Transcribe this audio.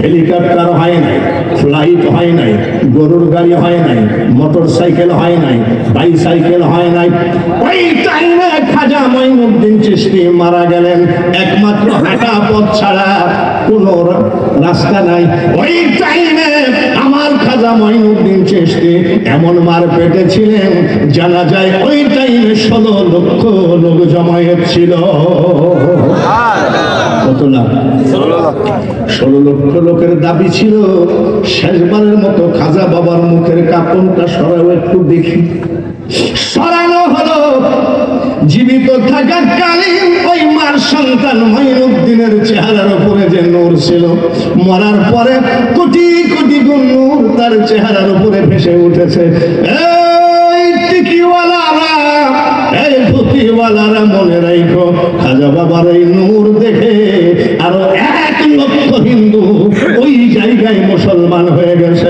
Helicopter হয় নাই, flight হয় নাই, গরুর গাড়ি হয় নাই, মোটর সাইকেল হয় নাই, বাইসাইকেল হয় নাই। ওই টাইমে খাজা মঈনুদ্দিন চিশতি মারা গেলেন, একমাত্র হাঁটা পথ ছাড়া কোনো রাস্তা নাই। ওই টাইমে আমার খাজা মঈনুদ্দিন চিশতি এমন মার পেটে ছিলেন, জানা যায় ওই টাইমে 16 লক্ষ লোক জমায়েত ছিল। কত লাখ? 16 লক্ষ লোকের দাবি ছিল। শেষবারের মতো খাজা বাবার মুখের কাপড়টা সরাও একটু দেখি। সরানো হলো। জীবিত থাকাকালীন ওই মার সন্তান মঈনুদ্দিনের চেহারার উপরে যে নূর ছিল, মরার পরে কোটি কোটি গুণ নূর তার চেহারার উপরে ভেসে উঠেছে। এই টিকিওয়ালারা, এই ভূতিওয়ালারা মনে রাখো, খাজা বাবার এই নূর দেখে আরো 1 লক্ষ হিন্দু ওই জায়গায় মুসলমান হয়ে গেছে।